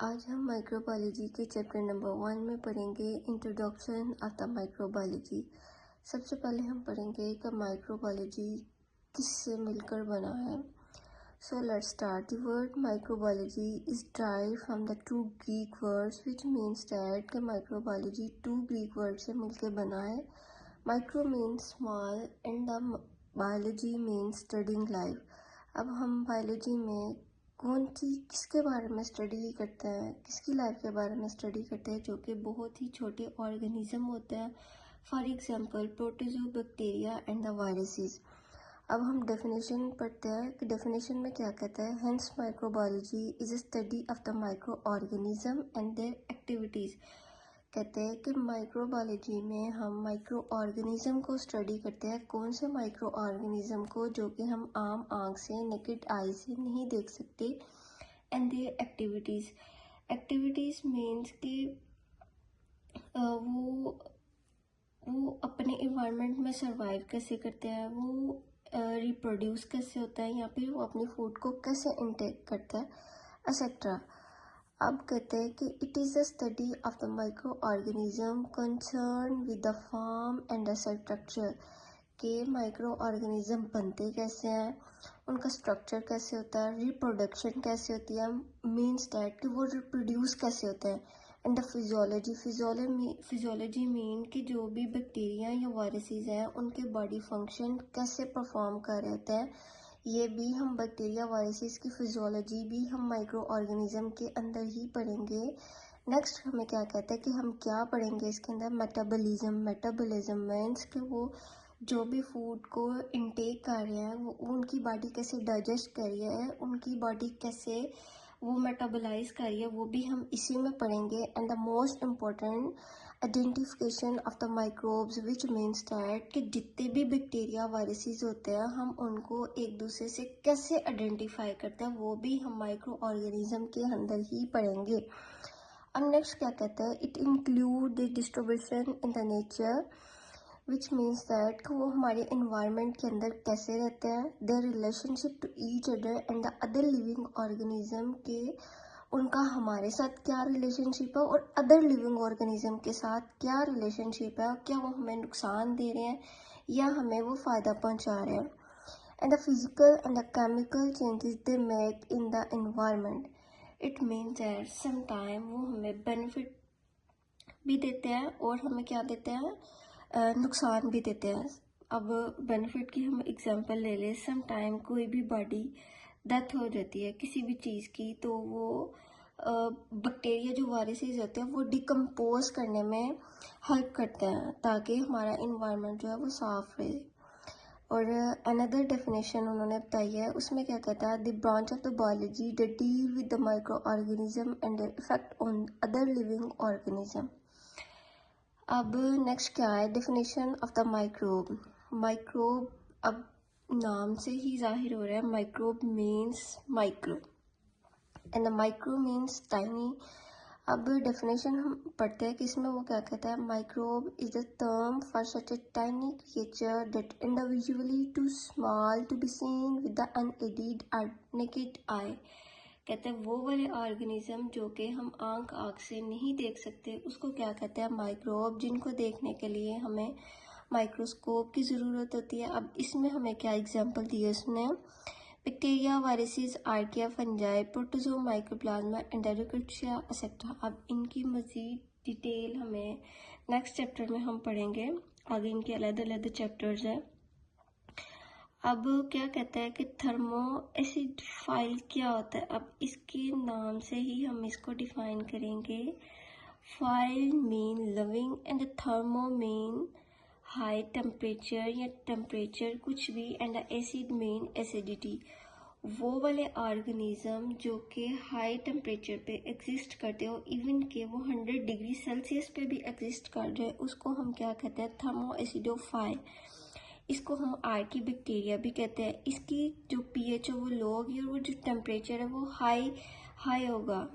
आज हम माइक्रोबायोलॉजी के चैप्टर नंबर 1 में पढ़ेंगे इंट्रोडक्शन ऑफ द माइक्रोबायोलॉजी। सबसे पहले हम पढ़ेंगे कि माइक्रोबायोलॉजी किससे मिलकर बना है। So let's start. The word microbiology is derived from the two Greek words which means that कि माइक्रोबायोलॉजी टू ग्रीक वर्ड से मिलकर बना है। Micro means small and the biology means studying life. अब हम बायोलॉजी में कौन सी किसके बारे में स्टडी करते हैं, किसकी लाइफ के बारे में स्टडी करते हैं, जो कि बहुत ही छोटे ऑर्गेनिज्म होते हैं। For example protozoa, bacteria and the viruses. अब हम डेफिनेशन पढ़ते हैं कि डेफिनेशन में क्या कहता है। Hence microbiology is a study of the micro organism and there activities. कहते हैं कि माइक्रोबायोलॉजी में हम माइक्रो ऑर्गेनिज्म को स्टडी करते हैं। कौन से माइक्रो ऑर्गेनिज्म को, जो कि हम आम आँख से नेकेड आई से नहीं देख सकते। एंड देयर एक्टिविटीज़ मीन्स कि वो अपने इन्वायरमेंट में सर्वाइव कैसे करते हैं, वो रिप्रोड्यूस कैसे होता है, या फिर वो अपनी फूड को कैसे इनटेक करता है, एक्सेट्रा। अब कहते हैं कि it is a study of the micro organism concern with the form and the structure. के माइक्रो ऑर्गेनिज्म बनते कैसे हैं, उनका स्ट्रक्चर कैसे होता है, रिप्रोडक्शन कैसे होती है, मीन्स डैट कि वो रिप्रोड्यूस कैसे होते हैं। एंड द फिजियोलॉजी मीन कि जो भी बैक्टीरिया या वायरसेस हैं उनके बॉडी फंक्शन कैसे परफॉर्म कर रहे होते हैं। ये भी हम बैक्टीरिया वायरसेस की फिजियोलॉजी भी हम माइक्रो ऑर्गेनिज्म के अंदर ही पढ़ेंगे। नेक्स्ट हमें क्या कहता है कि हम क्या पढ़ेंगे इसके अंदर, मेटाबॉलिज्म मीन्स कि वो जो भी फूड को इनटेक कर रहे हैं वो उनकी बॉडी कैसे डाइजेस्ट कर रही है, उनकी बॉडी कैसे वो मेटाबोलाइज कर रही है, वो भी हम इसी में पढ़ेंगे। And the most important identification of the microbes which means that कि जितने भी बैक्टीरिया वायरसेस होते हैं हम उनको एक दूसरे से कैसे आइडेंटिफाई करते हैं, वो भी हम माइक्रो ऑर्गेनिज्म के अंदर ही पढ़ेंगे। अब नेक्स्ट क्या कहता है, it include the distribution in the nature which means that वो हमारे इन्वायरमेंट के अंदर कैसे रहते हैं, their relationship to each other and the other living organism के उनका हमारे साथ क्या रिलेशनशिप है और अदर लिविंग ऑर्गेनिज्म के साथ क्या रिलेशनशिप है, और क्या वो हमें नुकसान दे रहे हैं या हमें वो फ़ायदा पहुंचा रहे हैं। And the physical and the chemical changes they make in the environment. It means that sometime वो हमें बेनिफिट भी देते हैं और हमें क्या देते हैं, नुकसान भी देते हैं। अब बेनिफिट की हम एग्जांपल ले लें। सम टाइम कोई भी बॉडी डेथ हो जाती है किसी भी चीज़ की, तो वो बैक्टीरिया जो वायरसेस होते हैं वो डिकम्पोज करने में हेल्प करते हैं ताकि हमारा इन्वायरमेंट जो है वो साफ रहे। और अनदर डेफिनेशन उन्होंने बताई है, उसमें क्या कहता है, the branch of the biology that deal with the micro organism and their effect on other living organism. अब नेक्स्ट क्या है, डेफिनेशन ऑफ द माइक्रोब। अब नाम से ही जाहिर हो रहा है, microbe means micro and the micro means tiny. अब डेफिनेशन हम पढ़ते हैं कि इसमें वो क्या कहता है, microbe is the term for such a tiny creature that individually too small to be seen with the unaided naked eye. कहते हैं वो वाले ऑर्गेनिज्म जो कि हम आँख से नहीं देख सकते उसको क्या कहते हैं, माइक्रोब, जिनको देखने के लिए हमें माइक्रोस्कोप की ज़रूरत होती है। अब इसमें हमें क्या एग्जांपल दिए उसने, bacteria, viruses, archaea, fungi, protozoa, mycoplasma, एंटेरोकार्सिया, एक्सेट्रा। अब इनकी मज़ीद डिटेल हमें नेक्स्ट चैप्टर में हम पढ़ेंगे, आगे इनके अलग अलग चैप्टर्स हैं। अब क्या कहता है कि थर्मो एसिडोफाइल क्या होता है। अब इसके नाम से ही हम इसको डिफाइन करेंगे। File mean loving and thermo mean high temperature या टेम्परेचर कुछ भी, एंड एसिड मीन एसिडिटी। वो वाले ऑर्गेनिज्म जो कि हाई टेम्परेचर पे एग्जिस्ट करते हो, इवन के वो 100 डिग्री सेल्सियस पे भी एग्जिस्ट कर रहे हैं, उसको हम क्या कहते हैं, थर्मो एसिडोफाइल। इसको हम आर्की बैक्टीरिया भी कहते हैं। इसकी जो पीएच है वो लो होगी और वो जो टेम्परेचर है वो हाई होगा।